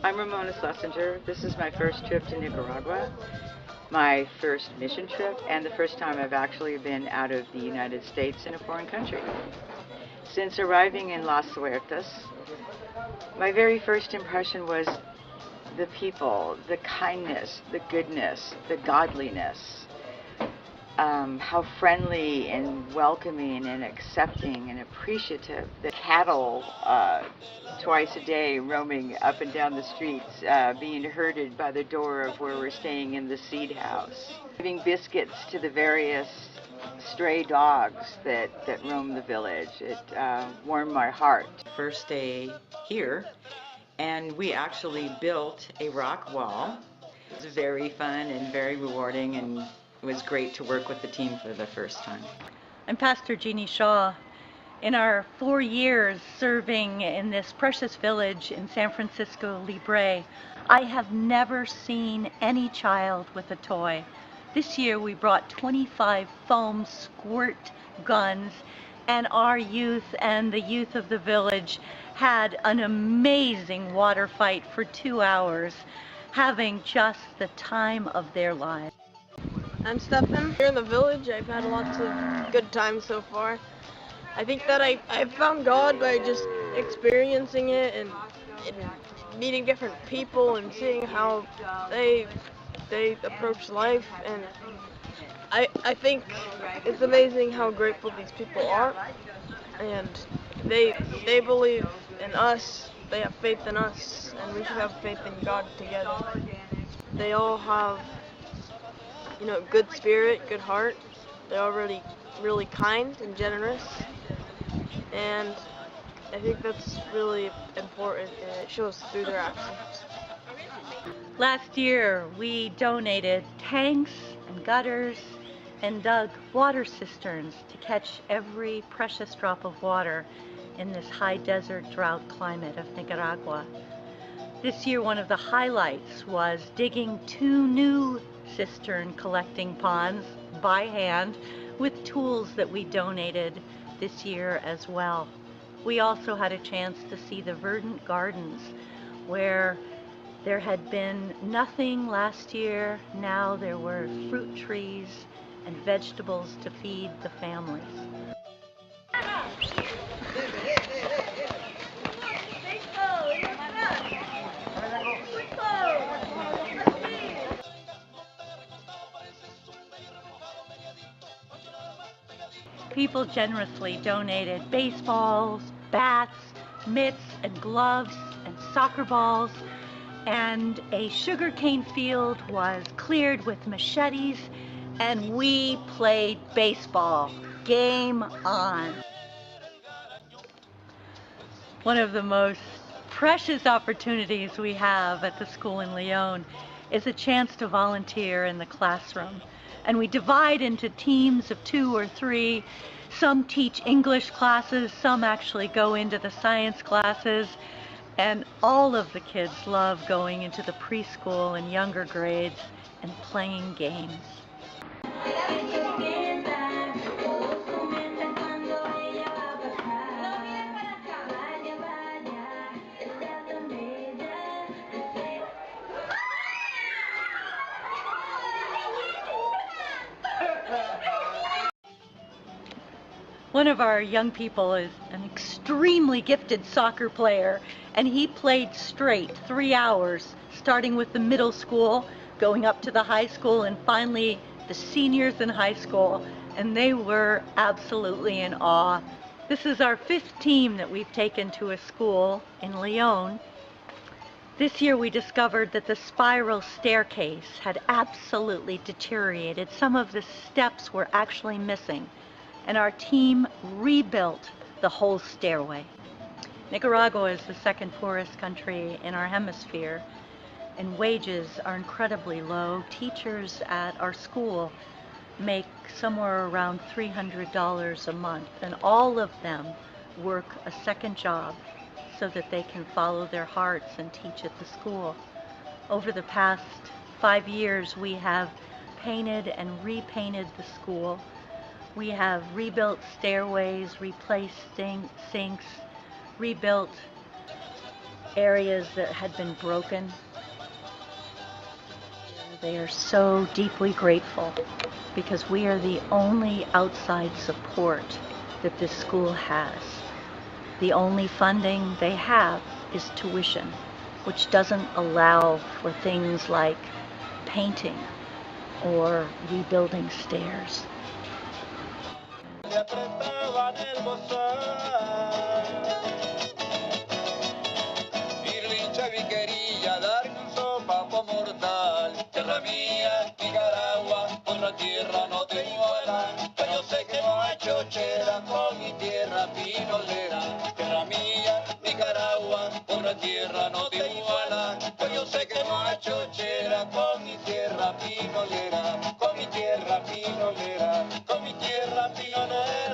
I'm Ramona Schlesinger. This is my first trip to Nicaragua, my first mission trip, and the first time I've actually been out of the United States in a foreign country. Since arriving in Las Huertas, my very first impression was the people, the kindness, the goodness, the godliness, how friendly and welcoming and accepting and appreciative. The cattle twice a day roaming up and down the streets, being herded by the door of where we're staying in the seed house. Giving biscuits to the various stray dogs that roam the village. It warmed my heart. First day here, and we actually built a rock wall. It was very fun and very rewarding, and it was great to work with the team for the first time. I'm Pastor Jeannie Shaw. In our 4 years serving in this precious village in San Francisco Libre, I have never seen any child with a toy. This year we brought 25 foam squirt guns, and our youth and the youth of the village had an amazing water fight for 2 hours, having just the time of their lives. I'm Stefan. Here in the village, I've had lots of good times so far. I think that I found God by just experiencing it and meeting different people and seeing how they approach life, and I think it's amazing how grateful these people are, and they believe in us, they have faith in us, and we should have faith in God together. They all have, good spirit, good heart. They're all really kind and generous, and I think that's really important, and it shows through their actions. Last year we donated tanks and gutters and dug water cisterns to catch every precious drop of water in this high desert drought climate of Nicaragua. This year one of the highlights was digging 2 new cistern collecting ponds by hand with tools that we donated this year as well. We also had a chance to see the verdant gardens where there had been nothing last year. Now there were fruit trees and vegetables to feed the families. People generously donated baseballs, bats, mitts, and gloves, and soccer balls, and a sugarcane field was cleared with machetes, and we played baseball. Game on. One of the most precious opportunities we have at the school in Leon is a chance to volunteer in the classroom. And we divide into teams of 2 or 3. Some teach English classes, some actually go into the science classes, and all of the kids love going into the preschool and younger grades and playing games. One of our young people is an extremely gifted soccer player, and he played straight 3 hours, starting with the middle school, going up to the high school, and finally the seniors in high school, and they were absolutely in awe. This is our 5th team that we've taken to a school in Leon. This year we discovered that the spiral staircase had absolutely deteriorated. Some of the steps were actually missing, and our team rebuilt the whole stairway. Nicaragua is the 2nd poorest country in our hemisphere, and wages are incredibly low. Teachers at our school make somewhere around $300 a month, and all of them work a second job so that they can follow their hearts and teach at the school. Over the past 5 years, we have painted and repainted the school. We have rebuilt stairways, replaced sinks, rebuilt areas that had been broken. They are so deeply grateful because we are the only outside support that this school has. The only funding they have is tuition, which doesn't allow for things like painting or rebuilding stairs. Quería darme un sopapo mortal. Tierra mía, Nicaragua, otra tierra no te iguala. Pero yo sé que no hay chochera con mi tierra pinolera. Tierra mía, Nicaragua, otra tierra no te iguala. Pero yo sé que no hay chochera con mi tierra pinolera. Con mi tierra pinolera, con mi tierra pinolera.